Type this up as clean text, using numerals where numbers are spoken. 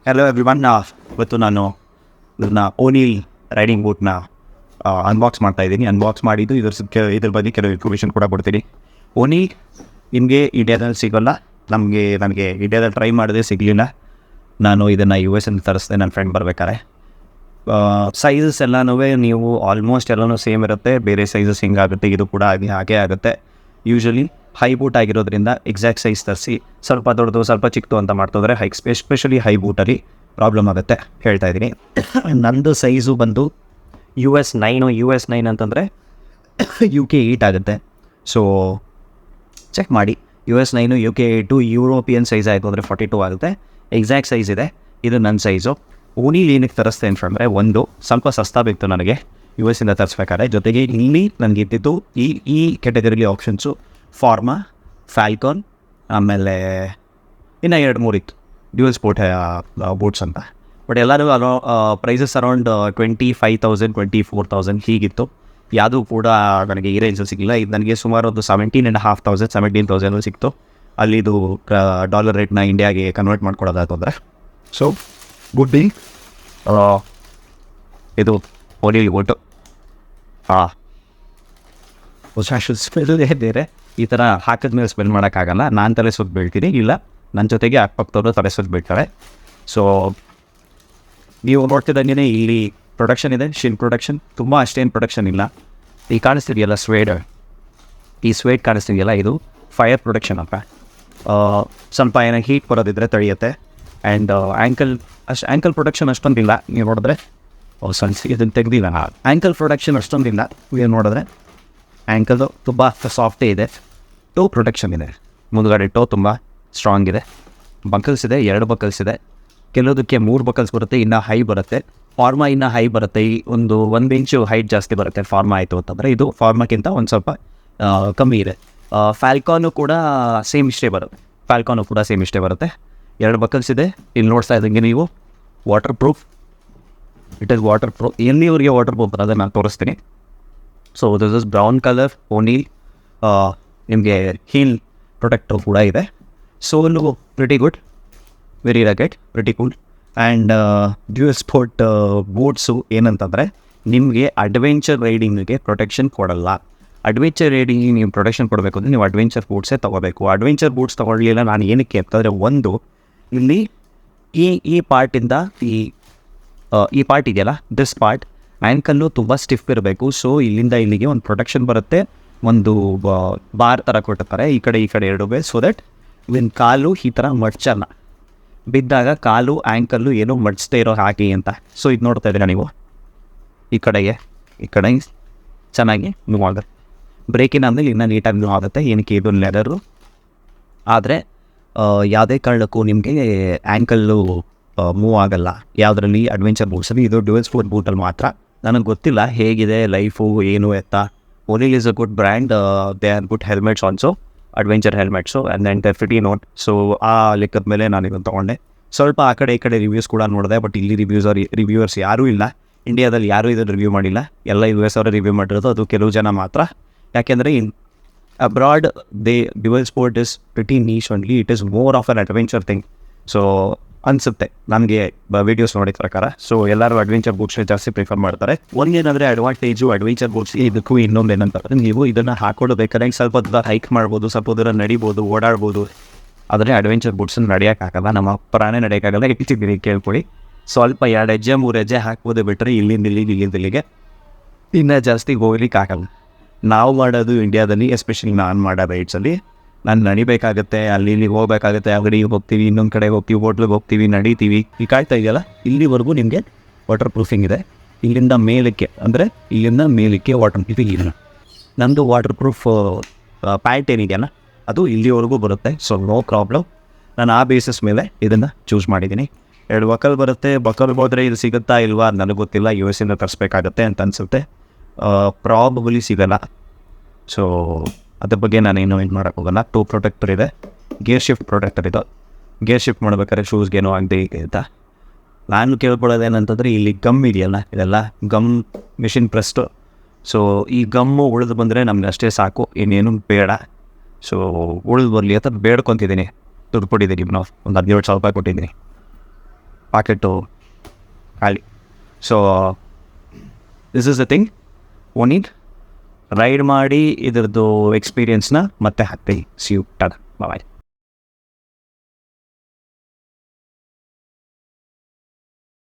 Hello everyone, ಇವತ್ತು ನಾನು ಇದನ್ನ ಓನಿಲ್ ರೈಡಿಂಗ್ ಬೂಟ್ನ ಅನ್ಬಾಕ್ಸ್ ಮಾಡ್ತಾಯಿದ್ದೀನಿ. ಅನ್ಬಾಕ್ಸ್ ಮಾಡಿದ್ದು ಇದ್ರ ಬಗ್ಗೆ ಕೆಲವು ಇನ್ಫಾರ್ಮೇಷನ್ ಕೂಡ ಕೊಡ್ತೀನಿ. ಓನಿ ನಿಮಗೆ ಇಂಡಿಯಾದಲ್ಲಿ ಸಿಗೋಲ್ಲ, ನನಗೆ ಇಂಡಿಯಾದಲ್ಲಿ ಟ್ರೈ ಮಾಡಿದೆ, ಸಿಗಲಿಲ್ಲ. ನಾನು ಇದನ್ನು US ಇಂದ ತರಿಸಿದೆ ನನ್ನ ಫ್ರೆಂಡ್ ಬರ್ಬೇಕಾರೆ. ಸೈಜಸ್ ಎಲ್ಲನೂ ನೀವು ಆಲ್ಮೋಸ್ಟ್ ಎಲ್ಲನೂ ಸೇಮ್ ಇರುತ್ತೆ, ಬೇರೆ ಸೈಜಸ್ ಹಿಂಗಾಗುತ್ತೆ, ಇದು ಕೂಡ ಹಾಗೆ ಆಗುತ್ತೆ. ಯೂಶ್ವಲಿ ಹೈ ಬೂಟ್ ಆಗಿರೋದ್ರಿಂದ ಎಕ್ಸಾಕ್ಟ್ ಸೈಜ್ ತರಿಸಿ, ಸ್ವಲ್ಪ ದೊಡ್ಡದು ಸ್ವಲ್ಪ ಚಿಕ್ಕದು ಅಂತ ಮಾಡ್ತಿದ್ರೆ ಎಸ್ಪೆಷಲಿ ಹೈ ಬೂಟಲ್ಲಿ ಪ್ರಾಬ್ಲಮ್ ಆಗುತ್ತೆ ಹೇಳ್ತಾ ಇದ್ದೀನಿ. ನಂದು ಸೈಜು ಬಂದು US 9 ಅಂತಂದರೆ UK 8 ಆಗುತ್ತೆ. ಸೊ ಚೆಕ್ ಮಾಡಿ, US 9 UK 8 ಯುರೋಪಿಯನ್ ಸೈಜ್ ಆಯಿತು ಅಂದರೆ 42 ಆಗುತ್ತೆ. ಎಕ್ಸಾಕ್ಟ್ ಸೈಜ್ ಇದೆ, ಇದು ನನ್ನ ಸೈಜು. ಓನಿಲಿ ಏನಕ್ಕೆ ತರಿಸ್ತೆ ಅಂತಂದರೆ, ಒಂದು ಸ್ವಲ್ಪ ಸಸ್ತಾ ಬೇಕಿತ್ತು ನನಗೆ US ಇಂದ ತರಿಸ್ಬೇಕಾದ್ರೆ. ಜೊತೆಗೆ ಇಲ್ಲಿ ನನಗೆ ಇದ್ದಿದ್ದು ಈ ಕ್ಯಾಟಗರಿಲಿ ಆಪ್ಷನ್ಸು ಫಾರ್ಮಾ, ಫ್ಯಾಲ್ಕಾನ್, ಆಮೇಲೆ ಇನ್ನು 2-3 ಇತ್ತು ಡ್ಯೂಯಲ್ ಸ್ಪೋರ್ಟ್ ಬೂಟ್ಸ್ ಅಂತ. ಬಟ್ ಎಲ್ಲರೂ ಪ್ರೈಸಸ್ ಅರೌಂಡ್ 25,000 24,000 ಹೀಗಿತ್ತು. ಯಾವುದೂ ಕೂಡ ನನಗೆ ಈ ರೇಂಜಲ್ಲಿ ಸಿಗಲಿಲ್ಲ. ಇದು ನನಗೆ ಸುಮಾರು ಒಂದು 17,500 17,000 ಸಿಕ್ತು. ಅಲ್ಲಿದು ಡಾಲರ್ ರೇಟ್ನ ಇಂಡಿಯಾಗೆ ಕನ್ವರ್ಟ್ ಮಾಡ್ಕೊಡೋದಾದ್ರೆ. ಸೊ ಗುಡ್ ಬಿ ಇದು ಓನಿಲ್ ಬೂಟು. ಸ್ಮೆಲ್ ಬೇರೆ, ಈ ಥರ ಹಾಕಿದ ಮೇಲೆ ಸ್ಮೆಲ್ ಮಾಡೋಕ್ಕಾಗಲ್ಲ. ನಾನು ತಲೆ ಸುತ್ತ ಬೀಳ್ತೀನಿ, ಇಲ್ಲ ನನ್ನ ಜೊತೆಗೆ ಅಕ್ಕಪಕ್ಕದವರು ತಲೆ ಸುತ್ತ ಬೀಳ್ತಾರೆ. ಸೊ ನೀವು ನೋಡ್ತಿದ್ದಂಗೆ ಇಲ್ಲಿ ಪ್ರೊಡಕ್ಷನ್ ಇದೆ, ಶಿನ್ ಪ್ರೊಡಕ್ಷನ್. ತುಂಬ ಅಷ್ಟೇನು ಪ್ರೊಡಕ್ಷನ್ ಇಲ್ಲ. ಈ ಕಾಣಿಸ್ತಿದೆಯಲ್ಲ ಈ ಸ್ವೇಡ್ ಕಾಣಿಸ್ತಿದೆಯಲ್ಲ, ಇದು ಫೈರ್ ಪ್ರೊಡಕ್ಷನ್ ಅಂತ. ಸ್ವಲ್ಪ ಏನೋ ಹೀಟ್ ಬರೋದಿದ್ರೆ ತಡೆಯುತ್ತೆ. ಆ್ಯಂಡ್ ಆ್ಯಂಕಲ್ ಪ್ರೊಡಕ್ಷನ್ ಅಷ್ಟೊಂದಿಲ್ಲ. ನೀವು ನೋಡಿದ್ರೆ ಇದನ್ನು ತೆಗ್ದಿಲ್ಲ. ಆ್ಯಂಕಲ್ ಪ್ರೊಡಕ್ಷನ್ ಅಷ್ಟೊಂದಿಲ್ಲ. ನೀವು ನೋಡಿದ್ರೆ ಆ್ಯಂಕಲ್ದು ತುಂಬ ಸಾಫ್ಟೇ ಇದೆ. ಟೋ ಪ್ರೊಟೆಕ್ಷನ್ ಇದೆ, ಮುಂದುಗಡೆ ಟೋ ತುಂಬ ಸ್ಟ್ರಾಂಗ್ ಇದೆ. ಬಕಲ್ಸ್ ಇದೆ, 2 ಬಕಲ್ಸ್ ಇದೆ. ಕೆಲವುದಕ್ಕೆ 3 ಬಕಲ್ಸ್ ಬರುತ್ತೆ, ಇನ್ನು ಹೈ ಬರುತ್ತೆ. ಫಾರ್ಮಾ ಇನ್ನು ಹೈ ಬರುತ್ತೆ, ಒಂದು ಇಂಚು ಹೈಟ್ ಜಾಸ್ತಿ ಬರುತ್ತೆ ಫಾರ್ಮಾ ಆಯಿತು ಅಂತಂದರೆ. ಇದು ಫಾರ್ಮಾಕ್ಕಿಂತ ಒಂದು ಸ್ವಲ್ಪ ಕಮ್ಮಿ ಇದೆ. ಫ್ಯಾಲ್ಕಾನು ಕೂಡ ಸೇಮ್ ಇಷ್ಟೇ ಬರುತ್ತೆ. 2 ಬಕಲ್ಸ್ ಇದೆ. ಇಲ್ಲಿ ನೋಡ್ತಾ ಇದ್ದಂಗೆ ನೀವು water proof, it is water proof. ಎಲ್ಲಿವರೆಗೆ ವಾಟರ್ ಪ್ರೂಫ್ ಬರೋದೇ ನಾನು ತೋರಿಸ್ತೀನಿ. So this is brown colour O'Neal. ನಿಮಗೆ ಹೀಲ್ ಪ್ರೊಟೆಕ್ಟರ್ ಕೂಡ ಇದೆ. Sole pretty good, very rugged, pretty cool. And dual sport boots ಏನಂತಂದರೆ ನಿಮಗೆ ಅಡ್ವೆಂಚರ್ ರೈಡಿಂಗಿಗೆ ಪ್ರೊಟೆಕ್ಷನ್ ಕೊಡಲ್ಲ. ಅಡ್ವೆಂಚರ್ ರೈಡಿಂಗಿಗೆ ನೀವು ಪ್ರೊಟೆಕ್ಷನ್ ಕೊಡಬೇಕು ಅಂದರೆ ನೀವು ಅಡ್ವೆಂಚರ್ ಬೂಟ್ಸೇ ತೊಗೋಬೇಕು. ಅಡ್ವೆಂಚರ್ ಬೂಟ್ಸ್ ತೊಗೊಳ್ಳಿಲ್ಲ ನಾನು ಏನಕ್ಕೆ ಅಂತಂದರೆ, ಒಂದು ಇಲ್ಲಿ ಈ ಪಾರ್ಟಿಂದ ಈ ಪಾರ್ಟ್ ಇದೆಯಲ್ಲ, ದಿಸ್ ಪಾರ್ಟ್ ಆ್ಯಂಕಲ್ಲು ತುಂಬ ಸ್ಟಿಫ್ ಇರಬೇಕು. ಸೊ ಇಲ್ಲಿಂದ ಇಲ್ಲಿಗೆ ಒಂದು ಪ್ರೊಟೆಕ್ಷನ್ ಬರುತ್ತೆ, ಒಂದು ಬಾರ್ ಥರ ಕೊಟ್ಟಿರ್ತಾರೆ ಈ ಕಡೆ 2 ಸೊ ದಟ್ ಇಲ್ಲಿನ ಕಾಲು ಈ ಥರ ಮಡ್ಚಲ್ಲ, ಬಿದ್ದಾಗ ಕಾಲು ಆ್ಯಂಕಲ್ಲು ಏನೋ ಮಡ್ಚದೇ ಇರೋ ಹಾಗೆ ಅಂತ. ಸೊ ಇದು ನೋಡ್ತಾ ಇದ್ದೀರಾ ನೀವು, ಈ ಕಡೆ ಚೆನ್ನಾಗಿ ಮೂವ್ ಆಗುತ್ತೆ. ಬ್ರೇಕಿನ ಆದಮೇಲೆ ಇನ್ನೂ ನೀಟಾಗಿ ಮೂವ್ ಆಗುತ್ತೆ. ಏನಕ್ಕೆ ಇದು ಲೆದರು. ಆದರೆ ಯಾವುದೇ ಕಾರಣಕ್ಕೂ ನಿಮಗೆ ಆ್ಯಂಕಲ್ಲು ಮೂವ್ ಆಗಲ್ಲ ಯಾವುದರಲ್ಲಿ, ಅಡ್ವೆಂಚರ್ ಬೂಟ್ಸಲ್ಲಿ. ಇದು ಡ್ಯೂಯಲ್ ಸ್ಪೋರ್ಟ್ ಬೂಟಲ್ಲಿ ಮಾತ್ರ. ನನಗೆ ಗೊತ್ತಿಲ್ಲ ಹೇಗಿದೆ ಲೈಫು ಏನು ಎತ್ತ. O'Neal is a good brand, they are good helmets also, adventure helmets and then they pretty note. So ಆ ಲೆಕ್ಕದ ಮೇಲೆ ನಾನು ಇದನ್ನು ತೊಗೊಂಡೆ. ಸ್ವಲ್ಪ ಆ ಕಡೆ ಈ ಕಡೆ ರಿವ್ಯೂಸ್ ಕೂಡ ನೋಡಿದೆ, ಬಟ್ ಇಲ್ಲಿ ರಿವ್ಯೂವರ್ಸ್ ಯಾರೂ ಇಲ್ಲ. ಇಂಡಿಯಾದಲ್ಲಿ ಯಾರೂ ಇದನ್ನು ರಿವ್ಯೂ ಮಾಡಿಲ್ಲ, ಎಲ್ಲ US ಅವರೇ ರಿವ್ಯೂ ಮಾಡಿರೋದು. ಅದು ಕೆಲವು ಜನ ಮಾತ್ರ. ಯಾಕೆಂದರೆ abroad dual sport is pretty niche only, it is more of an adventure thing. So ಅನಿಸುತ್ತೆ ನನಗೆ ವೀಡಿಯೋಸ್ ನೋಡಿದ ಪ್ರಕಾರ. ಸೊ ಎಲ್ಲರೂ ಅಡ್ವೆಂಚರ್ ಬೂಟ್ಸ್ನೇ ಜಾಸ್ತಿ ಪ್ರಿಫರ್ ಮಾಡ್ತಾರೆ. ಒಂದೇನಂದರೆ ಅಡ್ವಾಂಟೇಜು ಅಡ್ವೆಂಚರ್ ಬೂಟ್ಸ್ ಇದಕ್ಕೂ ಇನ್ನೊಂದು ಏನಂತಂದರೆ, ನೀವು ಇದನ್ನು ಹಾಕ್ಕೊಂಡು ಬೇಕಾದ್ರೆ ಸ್ವಲ್ಪ ದೂರ ಹೈಕ್ ಮಾಡ್ಬೋದು, ಸ್ವಲ್ಪ ದೂರ ನಡಿಬೋದು, ಓಡಾಡ್ಬೋದು. ಆದರೆ ಅಡ್ವೆಂಚರ್ ಬೂಟ್ಸನ್ನು ನಡೆಯೋಕ್ಕಾಗಲ್ಲ, ನಮ್ಮ ಪ್ರಾಣೇ ನಡೆಯೋಕ್ಕಾಗಲ್ಲ. ಇಟ್ಟಿದ್ದೀನಿ ಕೇಳ್ಕೊಳ್ಳಿ, ಸ್ವಲ್ಪ 2 ಹೆಜ್ಜೆ 3 ಹೆಜ್ಜೆ ಹಾಕ್ಬೋದು ಬಿಟ್ಟರೆ ಇಲ್ಲಿಂದ ಇಲ್ಲಿಗೆ ಇನ್ನೂ ಜಾಸ್ತಿ ಹೋಗ್ಲಿಕ್ಕಾಗಲ್ಲ. ನಾವು ಮಾಡೋದು ಇಂಡಿಯಾದಲ್ಲಿ, ಎಸ್ಪೆಷಲಿ ನಾನು ಮಾಡೋ ರೈಡ್ಸಲ್ಲಿ ನಾನು ನಡಿಬೇಕಾಗುತ್ತೆ, ಅಲ್ಲಿ ಹೋಗಬೇಕಾಗುತ್ತೆ. ಅಂಗಡಿಗೆ ಹೋಗ್ತೀವಿ, ಇನ್ನೊಂದು ಕಡೆ ಹೋಗ್ತೀವಿ, ಹೋಟ್ಲಿಗೆ ಹೋಗ್ತೀವಿ, ನಡೀತೀವಿ. ಈ ಕಾಯ್ತಾ ಇದೆಯಲ್ಲ, ಇಲ್ಲಿವರೆಗೂ ನಿಮಗೆ ವಾಟರ್ ಪ್ರೂಫಿಂಗ್ ಇದೆ. ಇಲ್ಲಿಂದ ಮೇಲಕ್ಕೆ ವಾಟರ್ ಪ್ರೂಫಿಂಗ್ ಇಲ್ಲ. ನಮ್ಮದು ವಾಟರ್ ಪ್ರೂಫ್ ಪ್ಯಾಂಟ್ ಏನಿದೆಯಲ್ಲ ಅದು ಇಲ್ಲಿವರೆಗೂ ಬರುತ್ತೆ. So no problem. ನಾನು ಆ ಬೇಸಿಸ್ ಮೇಲೆ ಇದನ್ನು ಚೂಸ್ ಮಾಡಿದ್ದೀನಿ. 2 ಬಕಲ್ ಬರುತ್ತೆ. ಬಕಲ್ ಹೋದರೆ ಇದು ಸಿಗುತ್ತಾ ಇಲ್ವಾ ನನಗೆ ಗೊತ್ತಿಲ್ಲ, US ಇಂದ ತರಿಸ್ಬೇಕಾಗತ್ತೆ ಅಂತ ಅನಿಸುತ್ತೆ. ಪ್ರಾಬಬಲಿ ಸಿಗೋಲ್ಲ. ಸೊ ಅದ್ರ ಬಗ್ಗೆ ನಾನೇನು ಇದು ಮಾಡೋಕ್ಕೋಗಲ್ಲ. ಟೂ ಪ್ರೊಟೆಕ್ಟರ್ ಇದೆ, ಗೇರ್ ಶಿಫ್ಟ್ ಪ್ರೊಟೆಕ್ಟರ್ ಇದೆ. ಗೇರ್ ಶಿಫ್ಟ್ ಮಾಡ್ಬೇಕಾದ್ರೆ ಶೂಸ್ಗೇನೋ ಆಗದೆ ಅಂತ ನಾನು ಕೇಳ್ಕೊಳ್ಳೋದೇನಂತಂದರೆ, ಇಲ್ಲಿ ಗಮ್ ಇದೆಯಲ್ಲ, ಇದೆಲ್ಲ ಗಮ್ ಮಿಷಿನ್ ಪ್ರೆಸ್ಟು. ಸೊ ಈ ಗಮ್ಮು ಉಳಿದು ಬಂದರೆ ನಮ್ಗೆ ಅಷ್ಟೇ ಸಾಕು, ಇನ್ನೇನು ಬೇಡ. ಸೊ ಉಳಿದು ಬರಲಿ ಅಂತ ಬೇಡ್ಕೊತಿದ್ದೀನಿ. ದುಡ್ಡು ಕೊಟ್ಟಿದ್ದೀನಿ, ನಾವು ಒಂದು 17,000 ರೂಪಾಯಿ ಕೊಟ್ಟಿದ್ದೀನಿ. ಪಾಕೆಟು ಖಾಲಿ. So this is the thing. One ride ಮಾಡಿ ಇದ್ರದ್ದು ಎಕ್ಸ್ಪೀರಿಯನ್ಸ್ನ ಮತ್ತೆ ಹಾಕ್ತೀವಿ. See you tata bye.